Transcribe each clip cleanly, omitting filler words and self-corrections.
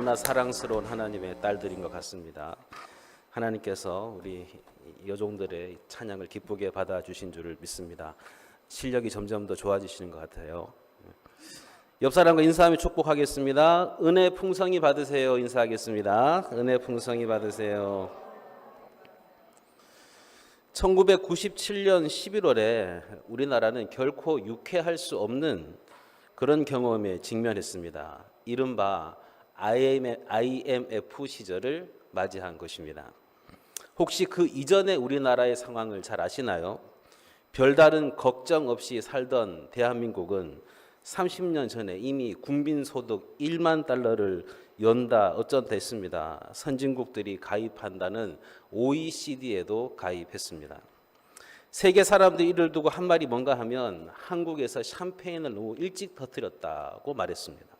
너무나 사랑스러운 하나님의 딸들인 것 같습니다. 하나님께서 우리 여종들의 찬양을 기쁘게 받아주신 줄을 믿습니다. 실력이 점점 더 좋아지시는 것 같아요. 옆 사람과 인사하며 축복하겠습니다. 은혜 풍성히 받으세요. 인사하겠습니다. 은혜 풍성히 받으세요. 1997년 11월에 우리나라는 결코 유쾌할 수 없는 그런 경험에 직면했습니다. 이른바 IMF 시절을 맞이한 것입니다. 혹시 그 이전의 우리나라의 상황을 잘 아시나요? 별다른 걱정 없이 살던 대한민국은 30년 전에 이미 국민소득 1만 달러를 연다 어쩐다 했습니다. 선진국들이 가입한다는 OECD에도 가입했습니다. 세계 사람들이 이를 두고 한 말이 뭔가 하면 한국에서 샴페인을 너무 일찍 터뜨렸다고 말했습니다.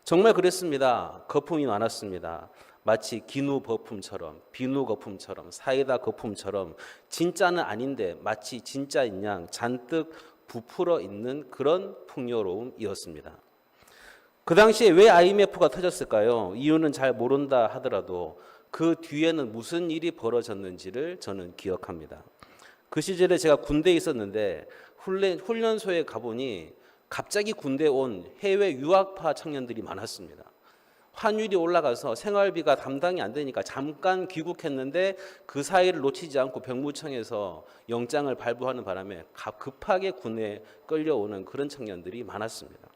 정말 그랬습니다. 거품이 많았습니다. 마치 기누 거품처럼, 비누 거품처럼, 사이다 거품처럼 진짜는 아닌데 마치 진짜인 양 잔뜩 부풀어 있는 그런 풍요로움이었습니다. 그 당시에 왜 IMF가 터졌을까요? 이유는 잘 모른다 하더라도 그 뒤에는 무슨 일이 벌어졌는지를 저는 기억합니다. 그 시절에 제가 군대에 있었는데 훈련소에 가보니 갑자기 군대에 온 해외 유학파 청년들이 많았습니다. 환율이 올라가서 생활비가 감당이 안 되니까 잠깐 귀국했는데 그 사이를 놓치지 않고 병무청에서 영장을 발부하는 바람에 급하게 군에 끌려오는 그런 청년들이 많았습니다.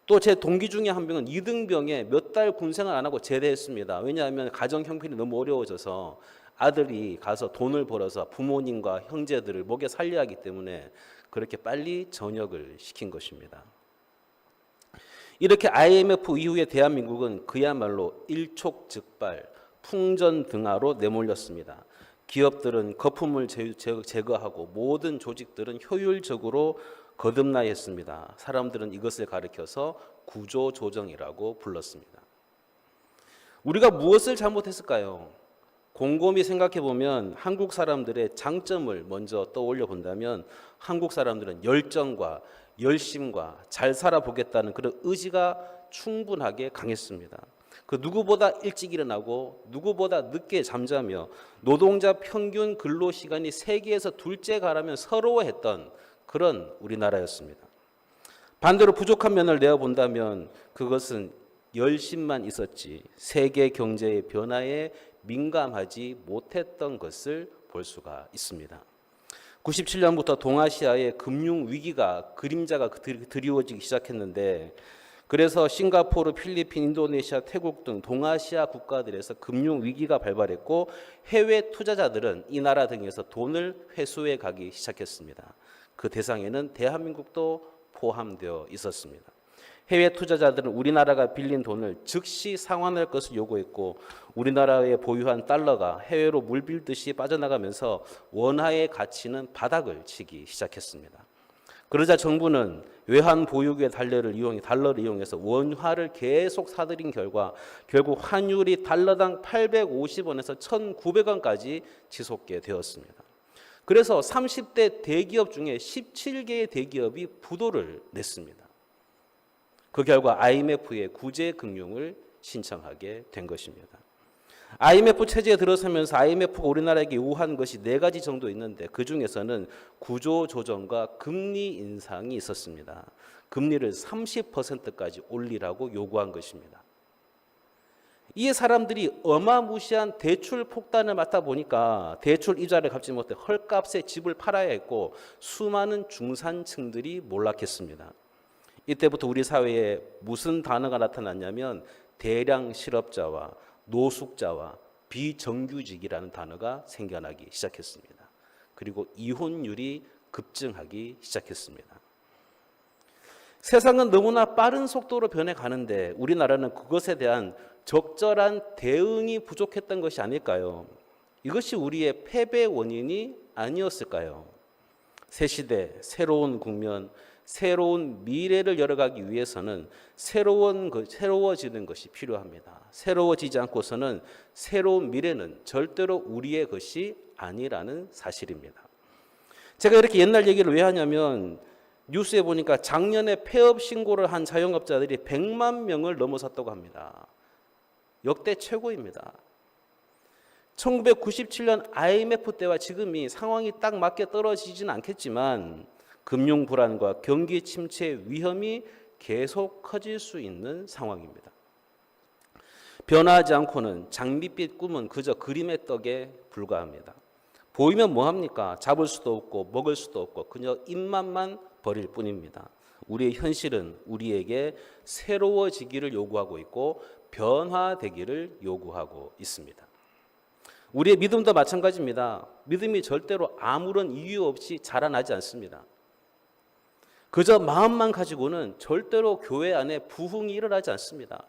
또 제 동기 중에 한 명은 이등병에 몇 달 군생활 안 하고 제대했습니다. 왜냐하면 가정 형편이 너무 어려워져서 아들이 가서 돈을 벌어서 부모님과 형제들을 먹여 살려야 하기 때문에 그렇게 빨리 전역을 시킨 것입니다. 이렇게 IMF 이후에 대한민국은 그야말로 일촉즉발, 풍전등화로 내몰렸습니다. 기업들은 거품을 제거하고 모든 조직들은 효율적으로 거듭나했습니다. 사람들은 이것을 가리켜서 구조조정이라고 불렀습니다. 우리가 무엇을 잘못했을까요? 곰곰이 생각해 보면 한국 사람들의 장점을 먼저 떠올려 본다면 한국 사람들은 열정과 열심과 잘 살아보겠다는 그런 의지가 충분하게 강했습니다. 그 누구보다 일찍 일어나고 누구보다 늦게 잠자며 노동자 평균 근로시간이 세계에서 둘째가라면 서러워했던 그런 우리나라였습니다. 반대로 부족한 면을 내어본다면 그것은 열심만 있었지 세계 경제의 변화에 민감하지 못했던 것을 볼 수가 있습니다. 97년부터 동아시아의 금융 위기가 그림자가 드리워지기 시작했는데 그래서 싱가포르, 필리핀, 인도네시아, 태국 등 동아시아 국가들에서 금융 위기가 발발했고 해외 투자자들은 이 나라 등에서 돈을 회수해 가기 시작했습니다. 그 대상에는 대한민국도 포함되어 있었습니다. 해외 투자자들은 우리나라가 빌린 돈을 즉시 상환할 것을 요구했고 우리나라에 보유한 달러가 해외로 물빌듯이 빠져나가면서 원화의 가치는 바닥을 치기 시작했습니다. 그러자 정부는 외환 보유국의 달러를 이용해서 원화를 계속 사들인 결과 결국 환율이 달러당 850원에서 1,900원까지 치솟게 되었습니다. 그래서 30대 대기업 중에 17개의 대기업이 부도를 냈습니다. 그 결과 IMF의 구제 금융을 신청하게 된 것입니다. IMF 체제에 들어서면서 IMF가 우리나라에게 요구한 것이 4가지 정도 있는데 그 중에서는 구조조정과 금리 인상이 있었습니다. 금리를 30%까지 올리라고 요구한 것입니다. 이에 사람들이 어마무시한 대출 폭탄을 맞다 보니까 대출 이자를 갚지 못해 헐값에 집을 팔아야 했고 수많은 중산층들이 몰락했습니다. 이때부터 우리 사회에 무슨 단어가 나타났냐면 대량 실업자와 노숙자와 비정규직이라는 단어가 생겨나기 시작했습니다. 그리고 이혼율이 급증하기 시작했습니다. 세상은 너무나 빠른 속도로 변해가는데 우리나라는 그것에 대한 적절한 대응이 부족했던 것이 아닐까요? 이것이 우리의 패배 원인이 아니었을까요? 새 시대, 새로운 국면, 새로운 미래를 열어가기 위해서는 새로워지는 것이 필요합니다. 새로워지지 않고서는 새로운 미래는 절대로 우리의 것이 아니라는 사실입니다. 제가 이렇게 옛날 얘기를 왜 하냐면 뉴스에 보니까 작년에 폐업 신고를 한 자영업자들이 100만 명을 넘어섰다고 합니다. 역대 최고입니다. 1997년 IMF 때와 지금이 상황이 딱 맞게 떨어지지는 않겠지만 금융 불안과 경기 침체 위험이 계속 커질 수 있는 상황입니다. 변화하지 않고는 장밋빛 꿈은 그저 그림의 떡에 불과합니다. 보이면 뭐합니까? 잡을 수도 없고 먹을 수도 없고 그저 입맛만 버릴 뿐입니다. 우리의 현실은 우리에게 새로워지기를 요구하고 있고 변화되기를 요구하고 있습니다. 우리의 믿음도 마찬가지입니다. 믿음이 절대로 아무런 이유 없이 자라나지 않습니다. 그저 마음만 가지고는 절대로 교회 안에 부흥이 일어나지 않습니다.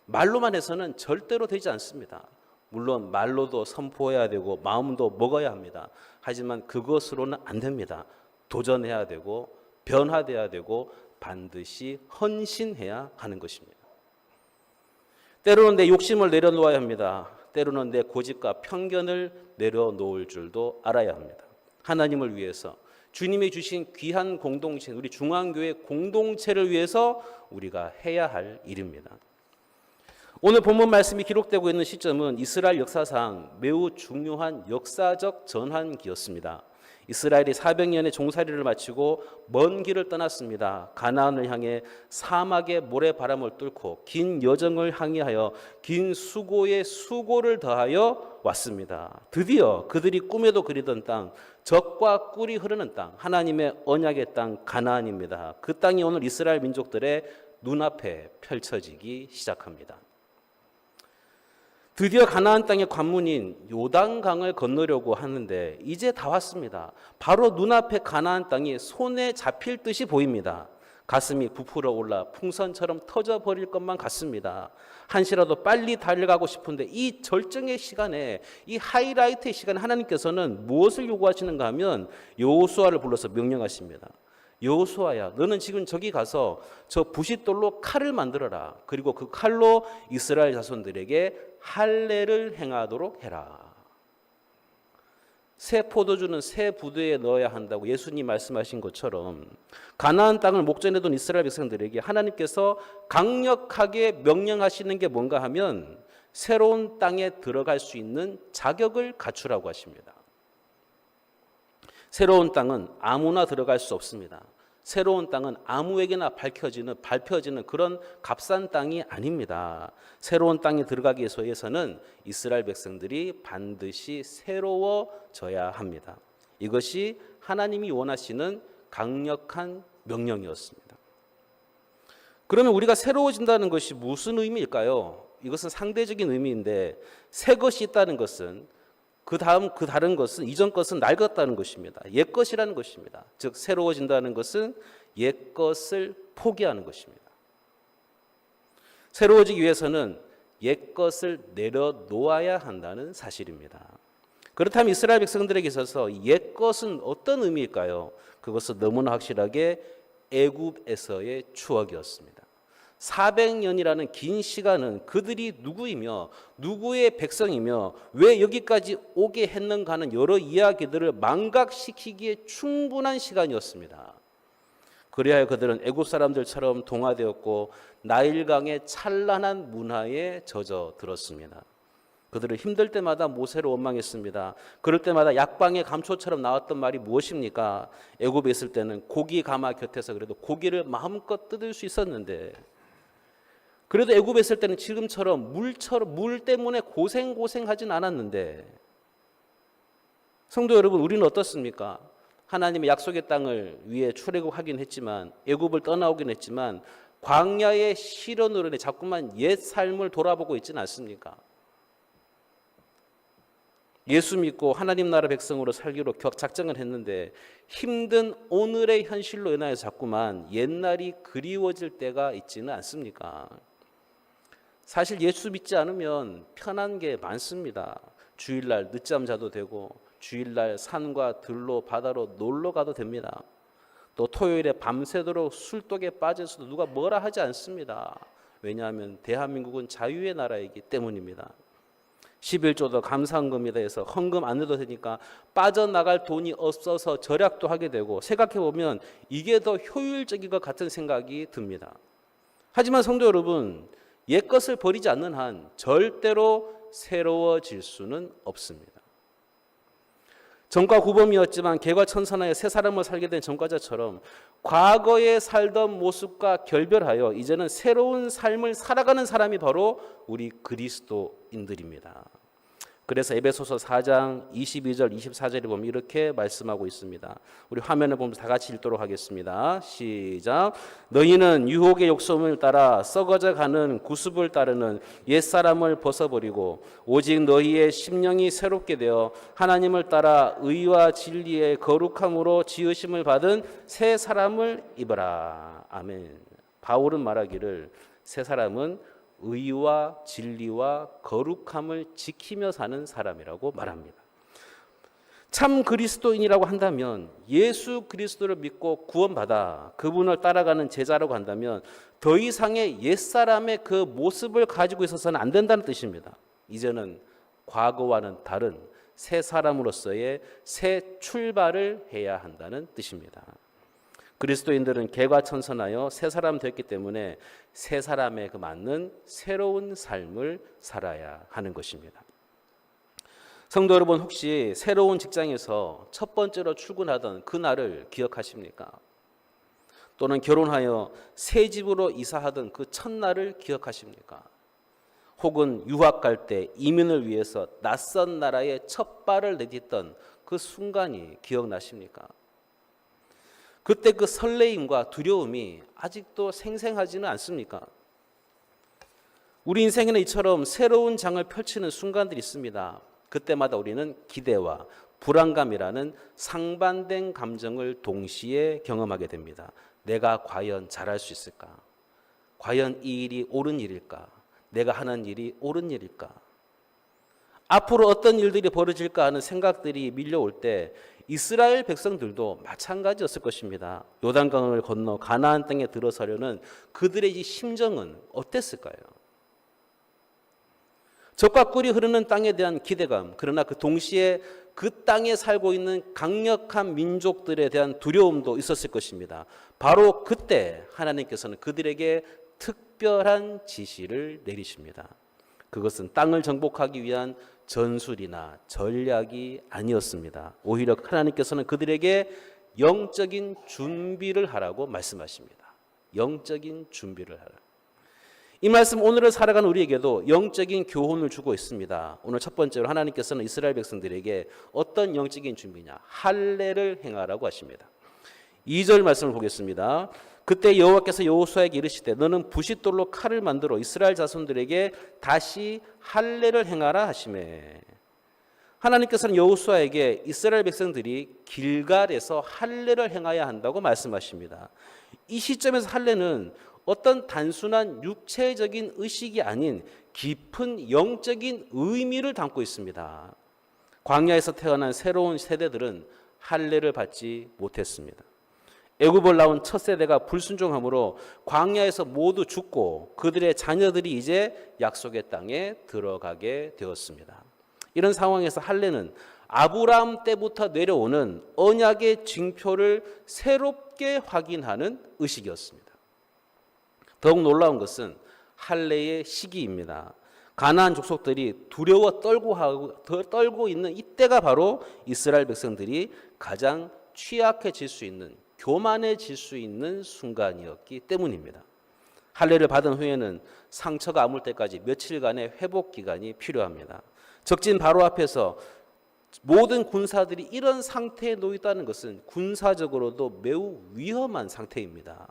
말로만 해서는 절대로 되지 않습니다. 물론 말로도 선포해야 되고 마음도 먹어야 합니다. 하지만 그것으로는 안 됩니다. 도전해야 되고 변화돼야 되고 반드시 헌신해야 하는 것입니다. 때로는 내 욕심을 내려놓아야 합니다. 때로는 내 고집과 편견을 내려놓을 줄도 알아야 합니다. 하나님을 위해서 주님이 주신 귀한 공동체, 우리 중앙교회 공동체를 위해서 우리가 해야 할 일입니다. 오늘 본문 말씀이 기록되고 있는 시점은 이스라엘 역사상 매우 중요한 역사적 전환기였습니다. 이스라엘이 400년의 종살이를 마치고 먼 길을 떠났습니다. 가나안을 향해 사막의 모래바람을 뚫고 긴 여정을 항해하여 긴 수고에 수고를 더하여 왔습니다. 드디어 그들이 꿈에도 그리던 땅, 젖과 꿀이 흐르는 땅, 하나님의 언약의 땅 가나안입니다. 그 땅이 오늘 이스라엘 민족들의 눈앞에 펼쳐지기 시작합니다. 드디어 가나안 땅의 관문인 요단강을 건너려고 하는데 이제 다 왔습니다. 바로 눈앞에 가나안 땅이 손에 잡힐 듯이 보입니다. 가슴이 부풀어 올라 풍선처럼 터져버릴 것만 같습니다. 한시라도 빨리 달려가고 싶은데 이 절정의 시간에, 이 하이라이트의 시간에 하나님께서는 무엇을 요구하시는가 하면 여호수아를 불러서 명령하십니다. 여호수아야, 너는 지금 저기 가서 저 부싯돌로 칼을 만들어라. 그리고 그 칼로 이스라엘 자손들에게 할례를 행하도록 해라. 새 포도주는 새 부두에 넣어야 한다고 예수님 말씀하신 것처럼 가나안 땅을 목전에 둔 이스라엘 백성들에게 하나님께서 강력하게 명령하시는 게 뭔가 하면 새로운 땅에 들어갈 수 있는 자격을 갖추라고 하십니다. 새로운 땅은 아무나 들어갈 수 없습니다. 새로운 땅은 아무에게나 밟혀지는 그런 값싼 땅이 아닙니다. 새로운 땅에 들어가기 위해서는 이스라엘 백성들이 반드시 새로워져야 합니다. 이것이 하나님이 원하시는 강력한 명령이었습니다. 그러면 우리가 새로워진다는 것이 무슨 의미일까요? 이것은 상대적인 의미인데 새 것이 있다는 것은 그 다른 것은 이전 것은 낡았다는 것입니다. 옛 것이라는 것입니다. 즉 새로워진다는 것은 옛 것을 포기하는 것입니다. 새로워지기 위해서는 옛 것을 내려놓아야 한다는 사실입니다. 그렇다면 이스라엘 백성들에게 있어서 옛 것은 어떤 의미일까요? 그것은 너무나 확실하게 애굽에서의 추억이었습니다. 400년이라는 긴 시간은 그들이 누구이며 누구의 백성이며 왜 여기까지 오게 했는가 하는 여러 이야기들을 망각시키기에 충분한 시간이었습니다. 그래야 그들은 애굽 사람들처럼 동화되었고 나일강의 찬란한 문화에 젖어들었습니다. 그들은 힘들 때마다 모세를 원망했습니다. 그럴 때마다 약방의 감초처럼 나왔던 말이 무엇입니까? 애굽에 있을 때는 고기 가마 곁에서 그래도 고기를 마음껏 뜯을 수 있었는데 그래도 애굽에 있을 때는 지금처럼 물 때문에 고생하진 않았는데 성도 여러분, 우리는 어떻습니까? 하나님의 약속의 땅을 위해 출애굽하긴 했지만 애굽을 떠나오긴 했지만 광야의 시련으로 인해 자꾸만 옛 삶을 돌아보고 있지는 않습니까? 예수 믿고 하나님 나라 백성으로 살기로 작정을 했는데 힘든 오늘의 현실로 인하여 자꾸만 옛날이 그리워질 때가 있지는 않습니까? 사실 예수 믿지 않으면 편한 게 많습니다. 주일날 늦잠 자도 되고 주일날 산과 들로 바다로 놀러 가도 됩니다. 또 토요일에 밤새도록 술독에 빠져서도 누가 뭐라 하지 않습니다. 왜냐하면 대한민국은 자유의 나라이기 때문입니다. 11조도 감사헌금이다 해서 헌금 안 내도 되니까 빠져나갈 돈이 없어서 절약도 하게 되고 생각해보면 이게 더 효율적인 것 같은 생각이 듭니다. 하지만 성도 여러분, 옛 것을 버리지 않는 한 절대로 새로워질 수는 없습니다. 전과 후범이었지만 개과천선하여 새 사람을 살게 된 전과자처럼 과거에 살던 모습과 결별하여 이제는 새로운 삶을 살아가는 사람이 바로 우리 그리스도인들입니다. 그래서 에베소서 4장 22절 24절에 보면 이렇게 말씀하고 있습니다. 우리 화면을 보면서 다 같이 읽도록 하겠습니다. 시작. 너희는 유혹의 욕심을 따라 썩어져 가는 구습을 따르는 옛사람을 벗어버리고 오직 너희의 심령이 새롭게 되어 하나님을 따라 의와 진리의 거룩함으로 지으심을 받은 새 사람을 입어라. 아멘. 바울은 말하기를 새 사람은 의와 진리와 거룩함을 지키며 사는 사람이라고 말합니다. 참 그리스도인이라고 한다면 예수 그리스도를 믿고 구원받아 그분을 따라가는 제자라고 한다면 더 이상의 옛사람의 그 모습을 가지고 있어서는 안 된다는 뜻입니다. 이제는 과거와는 다른 새 사람으로서의 새 출발을 해야 한다는 뜻입니다. 그리스도인들은 개과천선하여 새 사람 됐기 때문에 새 사람에 맞는 새로운 삶을 살아야 하는 것입니다. 성도 여러분, 혹시 새로운 직장에서 첫 번째로 출근하던 그날을 기억하십니까? 또는 결혼하여 새 집으로 이사하던 그 첫날을 기억하십니까? 혹은 유학 갈 때 이민을 위해서 낯선 나라에 첫 발을 내딛던 그 순간이 기억나십니까? 그때 그 설레임과 두려움이 아직도 생생하지는 않습니까? 우리 인생에는 이처럼 새로운 장을 펼치는 순간들이 있습니다. 그때마다 우리는 기대와 불안감이라는 상반된 감정을 동시에 경험하게 됩니다. 내가 과연 잘할 수 있을까? 과연 이 일이 옳은 일일까? 내가 하는 일이 옳은 일일까? 앞으로 어떤 일들이 벌어질까 하는 생각들이 밀려올 때 이스라엘 백성들도 마찬가지였을 것입니다. 요단강을 건너 가나안 땅에 들어서려는 그들의 이 심정은 어땠을까요? 적과 꿀이 흐르는 땅에 대한 기대감, 그러나 그 동시에 그 땅에 살고 있는 강력한 민족들에 대한 두려움도 있었을 것입니다. 바로 그때 하나님께서는 그들에게 특별한 지시를 내리십니다. 그것은 땅을 정복하기 위한 전술이나 전략이 아니었습니다. 오히려 하나님께서는 그들에게 영적인 준비를 하라고 말씀하십니다. 영적인 준비를 하라. 이 말씀 오늘을 살아가는 우리에게도 영적인 교훈을 주고 있습니다. 오늘 첫 번째로 하나님께서는 이스라엘 백성들에게 어떤 영적인 준비냐? 할례를 행하라고 하십니다. 2절 말씀을 보겠습니다. 그때 여호와께서 여호수아에게 이르시되 너는 부싯돌로 칼을 만들어 이스라엘 자손들에게 다시 할례를 행하라 하시매. 하나님께서는 여호수아에게 이스라엘 백성들이 길갈에서 할례를 행해야 한다고 말씀하십니다. 이 시점에서 할례는 어떤 단순한 육체적인 의식이 아닌 깊은 영적인 의미를 담고 있습니다. 광야에서 태어난 새로운 세대들은 할례를 받지 못했습니다. 애굽을 나온 첫 세대가 불순종함으로 광야에서 모두 죽고 그들의 자녀들이 이제 약속의 땅에 들어가게 되었습니다. 이런 상황에서 할례는 아브라함 때부터 내려오는 언약의 징표를 새롭게 확인하는 의식이었습니다. 더욱 놀라운 것은 할례의 시기입니다. 가나안 족속들이 두려워 떨고 있는 이때가 바로 이스라엘 백성들이 가장 취약해질 수 있는, 교만해질 수 있는 순간이었기 때문입니다. 할례를 받은 후에는 상처가 아물 때까지 며칠간의 회복 기간이 필요합니다. 적진 바로 앞에서 모든 군사들이 이런 상태에 놓여 있다는 것은 군사적으로도 매우 위험한 상태입니다.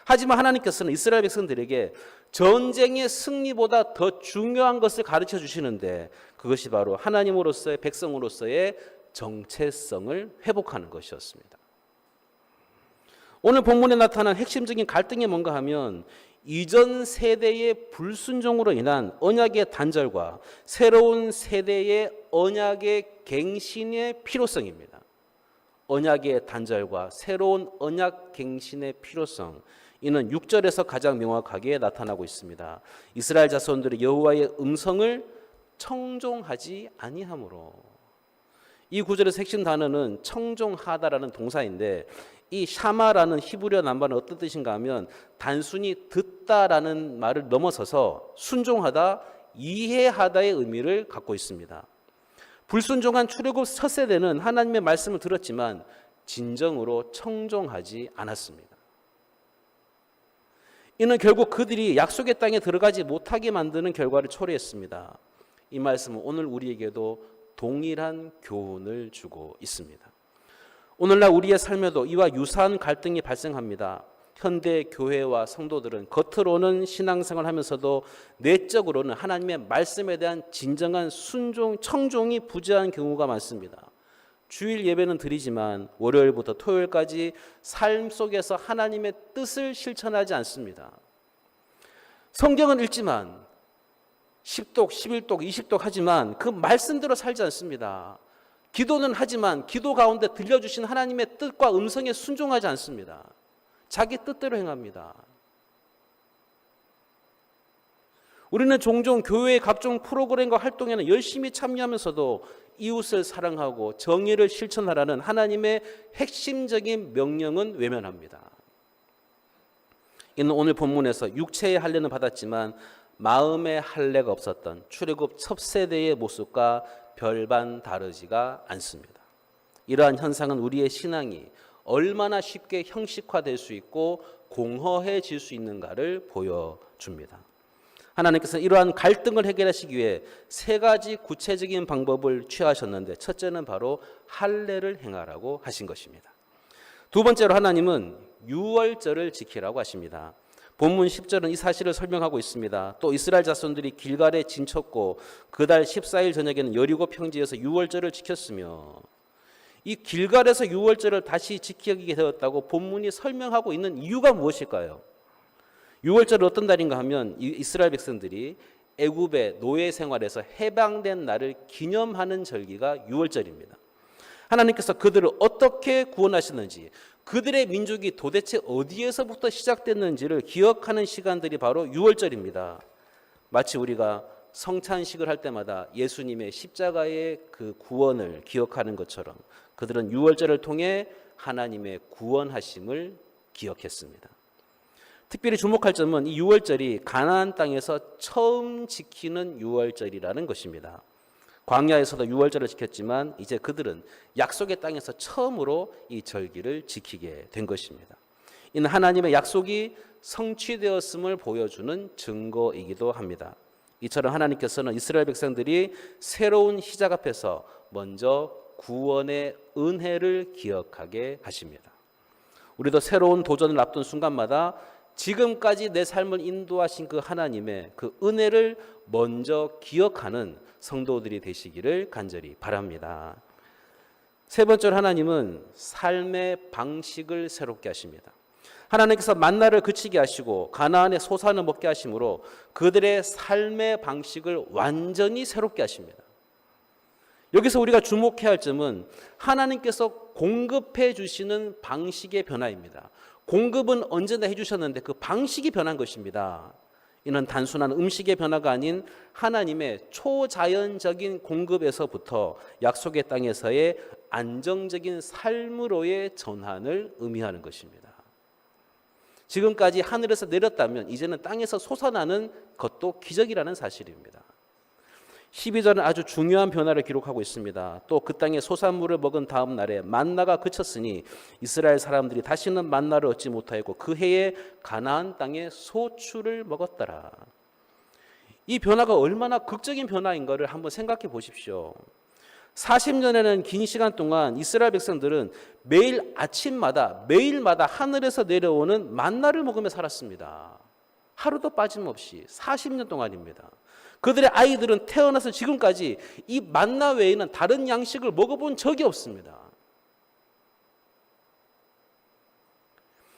하지만 하나님께서는 이스라엘 백성들에게 전쟁의 승리보다 더 중요한 것을 가르쳐 주시는데 그것이 바로 하나님으로서의 백성으로서의 정체성을 회복하는 것이었습니다. 오늘 본문에 나타난 핵심적인 갈등이 뭔가 하면 이전 세대의 불순종으로 인한 언약의 단절과 새로운 세대의 언약의 갱신의 필요성입니다. 언약의 단절과 새로운 언약 갱신의 필요성, 이는 6절에서 가장 명확하게 나타나고 있습니다. 이스라엘 자손들이 여호와의 음성을 청종하지 아니하므로. 이 구절의 핵심 단어는 청종하다라는 동사인데 이 샤마라는 히브리어 남발은 어떤 뜻인가 하면 단순히 듣다라는 말을 넘어서서 순종하다, 이해하다의 의미를 갖고 있습니다. 불순종한 출애굽 첫 세대는 하나님의 말씀을 들었지만 진정으로 청종하지 않았습니다. 이는 결국 그들이 약속의 땅에 들어가지 못하게 만드는 결과를 초래했습니다. 이 말씀은 오늘 우리에게도 동일한 교훈을 주고 있습니다. 오늘날 우리의 삶에도 이와 유사한 갈등이 발생합니다. 현대 교회와 성도들은 겉으로는 신앙생활을 하면서도 내적으로는 하나님의 말씀에 대한 진정한 순종, 청종이 부재한 경우가 많습니다. 주일 예배는 드리지만 월요일부터 토요일까지 삶 속에서 하나님의 뜻을 실천하지 않습니다. 성경은 읽지만 10독, 11독, 20독 하지만 그 말씀대로 살지 않습니다. 기도는 하지만 기도 가운데 들려주신 하나님의 뜻과 음성에 순종하지 않습니다. 자기 뜻대로 행합니다. 우리는 종종 교회의 각종 프로그램과 활동에는 열심히 참여하면서도 이웃을 사랑하고 정의를 실천하라는 하나님의 핵심적인 명령은 외면합니다. 이는 오늘 본문에서 육체의 할례는 받았지만 마음의 할례가 없었던 출애굽 첫 세대의 모습과 별반 다르지가 않습니다. 이러한 현상은 우리의 신앙이 얼마나 쉽게 형식화될 수 있고 공허해질 수 있는가를 보여줍니다. 하나님께서 이러한 갈등을 해결하시기 위해 세 가지 구체적인 방법을 취하셨는데 첫째는 바로 할례를 행하라고 하신 것입니다. 두 번째로 하나님은 유월절을 지키라고 하십니다. 본문 10절은 이 사실을 설명하고 있습니다. 또 이스라엘 자손들이 길갈에 진쳤고 그달 14일 저녁에는 여리고 평지에서 유월절을 지켰으며 이 길갈에서 유월절을 다시 지키게 되었다고 본문이 설명하고 있는 이유가 무엇일까요? 유월절은 어떤 달인가 하면 이스라엘 백성들이 애굽의 노예 생활에서 해방된 날을 기념하는 절기가 유월절입니다. 하나님께서 그들을 어떻게 구원하셨는지, 그들의 민족이 도대체 어디에서부터 시작됐는지를 기억하는 시간들이 바로 유월절입니다. 마치 우리가 성찬식을 할 때마다 예수님의 십자가의 그 구원을 기억하는 것처럼 그들은 유월절을 통해 하나님의 구원하심을 기억했습니다. 특별히 주목할 점은 이 유월절이 가나안 땅에서 처음 지키는 유월절이라는 것입니다. 광야에서도 유월절을 지켰지만 이제 그들은 약속의 땅에서 처음으로 이 절기를 지키게 된 것입니다. 이는 하나님의 약속이 성취되었음을 보여주는 증거이기도 합니다. 이처럼 하나님께서는 이스라엘 백성들이 새로운 시작 앞에서 먼저 구원의 은혜를 기억하게 하십니다. 우리도 새로운 도전을 앞둔 순간마다 지금까지 내 삶을 인도하신 그 하나님의 그 은혜를 먼저 기억하는 성도들이 되시기를 간절히 바랍니다. 세 번째로 하나님은 삶의 방식을 새롭게 하십니다. 하나님께서 만나를 그치게 하시고 가나안의 소산을 먹게 하심으로 그들의 삶의 방식을 완전히 새롭게 하십니다. 여기서 우리가 주목해야 할 점은 하나님께서 공급해 주시는 방식의 변화입니다. 공급은 언제나 해주셨는데 그 방식이 변한 것입니다. 이는 단순한 음식의 변화가 아닌 하나님의 초자연적인 공급에서부터 약속의 땅에서의 안정적인 삶으로의 전환을 의미하는 것입니다. 지금까지 하늘에서 내렸다면 이제는 땅에서 솟아나는 것도 기적이라는 사실입니다. 12절은 아주 중요한 변화를 기록하고 있습니다. 또 그 땅에 소산물을 먹은 다음 날에 만나가 그쳤으니 이스라엘 사람들이 다시는 만나를 얻지 못하였고 그 해에 가나안 땅에 소출을 먹었더라. 이 변화가 얼마나 극적인 변화인가를 한번 생각해 보십시오. 40년에는 긴 시간 동안 이스라엘 백성들은 매일 아침마다 매일마다 하늘에서 내려오는 만나를 먹으며 살았습니다. 하루도 빠짐없이 40년 동안입니다. 그들의 아이들은 태어나서 지금까지 이 만나 외에는 다른 양식을 먹어본 적이 없습니다.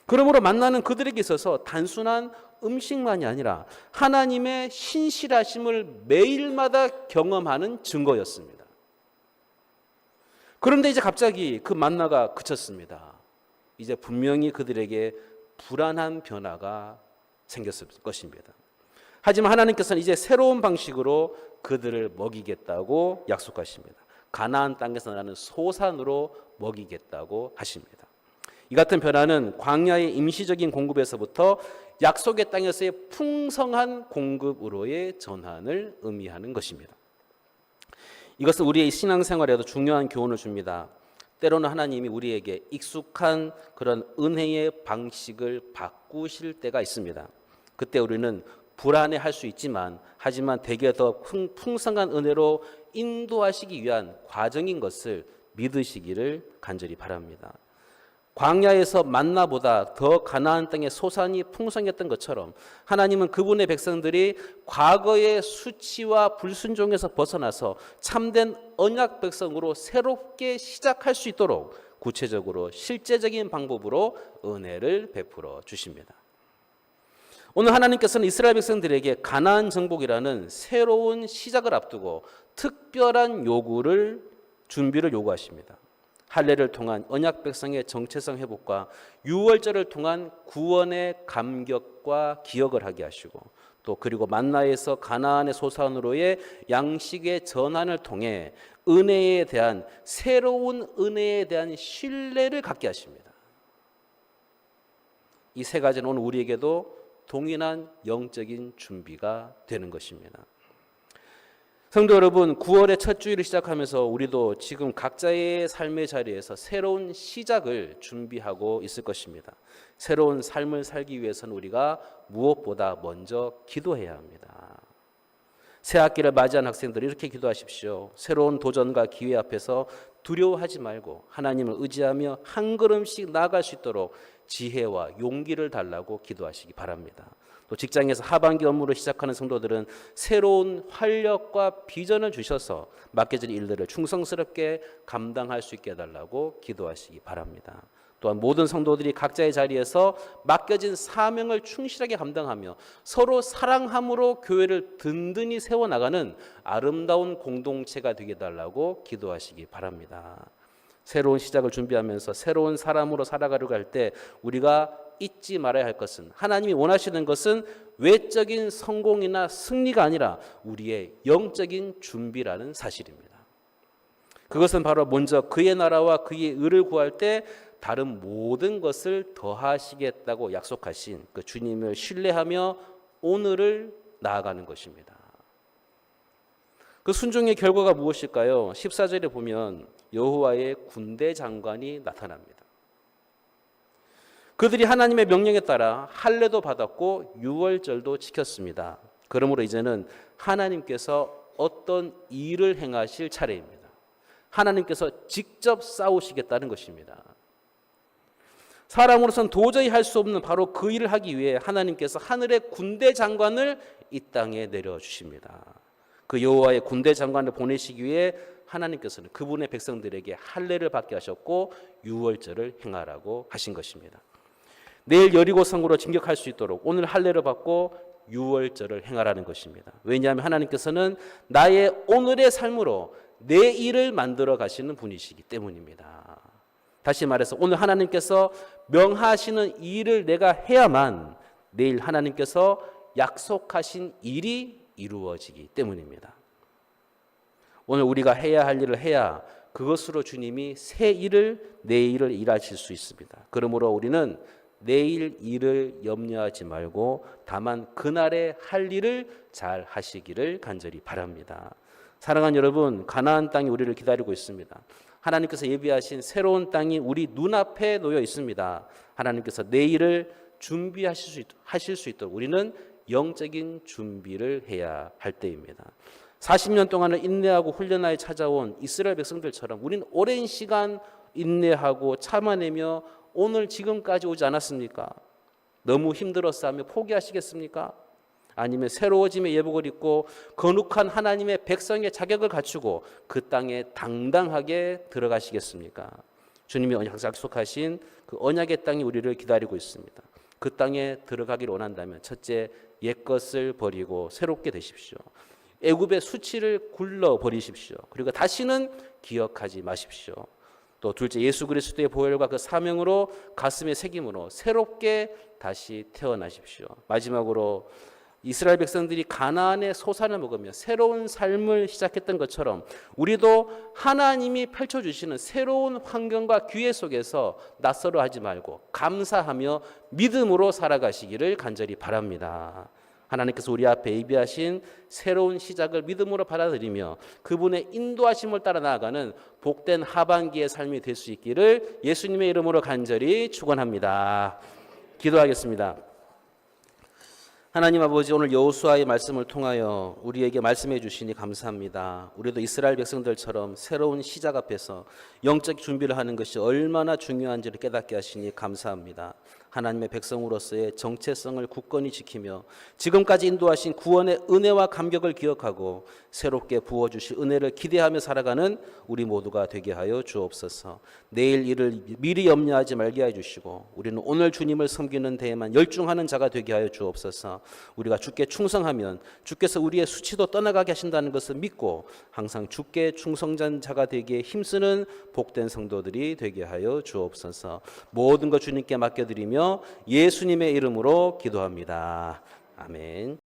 그러므로 만나는 그들에게 있어서 단순한 음식만이 아니라 하나님의 신실하심을 매일마다 경험하는 증거였습니다. 그런데 이제 갑자기 그 만나가 그쳤습니다. 이제 분명히 그들에게 불안한 변화가 생겼을 것입니다. 하지만 하나님께서는 이제 새로운 방식으로 그들을 먹이겠다고 약속하십니다. 가나안 땅에서 나는 소산으로 먹이겠다고 하십니다. 이 같은 변화는 광야의 임시적인 공급에서부터 약속의 땅에서의 풍성한 공급으로의 전환을 의미하는 것입니다. 이것은 우리의 신앙생활에도 중요한 교훈을 줍니다. 때로는 하나님이 우리에게 익숙한 그런 은혜의 방식을 바꾸실 때가 있습니다. 그때 우리는 불안해할 수 있지만 하지만 대개 더 풍성한 은혜로 인도하시기 위한 과정인 것을 믿으시기를 간절히 바랍니다. 광야에서 만나보다 더 가나안 땅의 소산이 풍성했던 것처럼 하나님은 그분의 백성들이 과거의 수치와 불순종에서 벗어나서 참된 언약 백성으로 새롭게 시작할 수 있도록 구체적으로 실제적인 방법으로 은혜를 베풀어 주십니다. 오늘 하나님께서는 이스라엘 백성들에게 가나안 정복이라는 새로운 시작을 앞두고 특별한 준비를 요구하십니다. 할례를 통한 언약 백성의 정체성 회복과 유월절을 통한 구원의 감격과 기억을 하게 하시고 또 그리고 만나에서 가나안의 소산으로의 양식의 전환을 통해 새로운 은혜에 대한 신뢰를 갖게 하십니다. 이 세 가지는 오늘 우리에게도 동일한 영적인 준비가 되는 것입니다. 성도 여러분, 9월의 첫 주일을 시작하면서 우리도 지금 각자의 삶의 자리에서 새로운 시작을 준비하고 있을 것입니다. 새로운 삶을 살기 위해서는 우리가 무엇보다 먼저 기도해야 합니다. 새 학기를 맞이한 학생들 이렇게 기도하십시오. 새로운 도전과 기회 앞에서 두려워하지 말고 하나님을 의지하며 한 걸음씩 나아갈 수 있도록 지혜와 용기를 달라고 기도하시기 바랍니다. 또 직장에서 하반기 업무를 시작하는 성도들은 새로운 활력과 비전을 주셔서 맡겨진 일들을 충성스럽게 감당할 수 있게 해달라고 기도하시기 바랍니다. 또한 모든 성도들이 각자의 자리에서 맡겨진 사명을 충실하게 감당하며 서로 사랑함으로 교회를 든든히 세워나가는 아름다운 공동체가 되게 해달라고 기도하시기 바랍니다. 새로운 시작을 준비하면서 새로운 사람으로 살아가려고 할 때 우리가 잊지 말아야 할 것은 하나님이 원하시는 것은 외적인 성공이나 승리가 아니라 우리의 영적인 준비라는 사실입니다. 그것은 바로 먼저 그의 나라와 그의 의를 구할 때 다른 모든 것을 더하시겠다고 약속하신 그 주님을 신뢰하며 오늘을 나아가는 것입니다. 그 순종의 결과가 무엇일까요? 14절에 보면 여호와의 군대 장관이 나타납니다. 그들이 하나님의 명령에 따라 할례도 받았고 유월절도 지켰습니다. 그러므로 이제는 하나님께서 어떤 일을 행하실 차례입니다. 하나님께서 직접 싸우시겠다는 것입니다. 사람으로서는 도저히 할 수 없는 바로 그 일을 하기 위해 하나님께서 하늘의 군대 장관을 이 땅에 내려주십니다. 그 여호와의 군대 장관을 보내시기 위해 하나님께서는 그분의 백성들에게 할례를 받게 하셨고 유월절을 행하라고 하신 것입니다. 내일 여리고 성으로 진격할 수 있도록 오늘 할례를 받고 유월절을 행하라는 것입니다. 왜냐하면 하나님께서는 나의 오늘의 삶으로 내 일을 만들어 가시는 분이시기 때문입니다. 다시 말해서 오늘 하나님께서 명하시는 일을 내가 해야만 내일 하나님께서 약속하신 일이 이루어지기 때문입니다. 오늘 우리가 해야 할 일을 해야 그것으로 주님이 새 일을 내일을 일하실 수 있습니다. 그러므로 우리는 내일 일을 염려하지 말고 다만 그날의 할 일을 잘 하시기를 간절히 바랍니다. 사랑하는 여러분, 가나안 땅이 우리를 기다리고 있습니다. 하나님께서 예비하신 새로운 땅이 우리 눈앞에 놓여 있습니다. 하나님께서 내일을 하실 수 있도록 우리는 영적인 준비를 해야 할 때입니다. 40년 동안을 인내하고 훈련하여 찾아온 이스라엘 백성들처럼 우리는 오랜 시간 인내하고 참아내며 오늘 지금까지 오지 않았습니까? 너무 힘들었어 하며 포기하시겠습니까? 아니면 새로워짐의 예복을 입고 거룩한 하나님의 백성의 자격을 갖추고 그 땅에 당당하게 들어가시겠습니까? 주님이 약속하신 그 언약의 땅이 우리를 기다리고 있습니다. 그 땅에 들어가기를 원한다면 첫째, 옛것을 버리고 새롭게 되십시오. 애굽의 수치를 굴러 버리십시오. 그리고 다시는 기억하지 마십시오. 또 둘째, 예수 그리스도의 보혈과 그 사명으로 가슴의 새김으로 새롭게 다시 태어나십시오. 마지막으로 이스라엘 백성들이 가나안의 소산을 먹으며 새로운 삶을 시작했던 것처럼 우리도 하나님이 펼쳐주시는 새로운 환경과 기회 속에서 낯설어하지 말고 감사하며 믿음으로 살아가시기를 간절히 바랍니다. 하나님께서 우리 앞에 예비하신 새로운 시작을 믿음으로 받아들이며 그분의 인도하심을 따라 나아가는 복된 하반기의 삶이 될 수 있기를 예수님의 이름으로 간절히 축원합니다. 기도하겠습니다. 하나님 아버지, 오늘 여호수아의 말씀을 통하여 우리에게 말씀해 주시니 감사합니다. 우리도 이스라엘 백성들처럼 새로운 시작 앞에서 영적 준비를 하는 것이 얼마나 중요한지를 깨닫게 하시니 감사합니다. 하나님의 백성으로서의 정체성을 굳건히 지키며 지금까지 인도하신 구원의 은혜와 감격을 기억하고 새롭게 부어주실 은혜를 기대하며 살아가는 우리 모두가 되게 하여 주옵소서. 내일 일을 미리 염려하지 말게 해주시고 우리는 오늘 주님을 섬기는 데에만 열중하는 자가 되게 하여 주옵소서. 우리가 주께 충성하면 주께서 우리의 수치도 떠나가게 하신다는 것을 믿고 항상 주께 충성된 자가 되기에 힘쓰는 복된 성도들이 되게 하여 주옵소서. 모든 것 주님께 맡겨드리며 예수님의 이름으로 기도합니다. 아멘.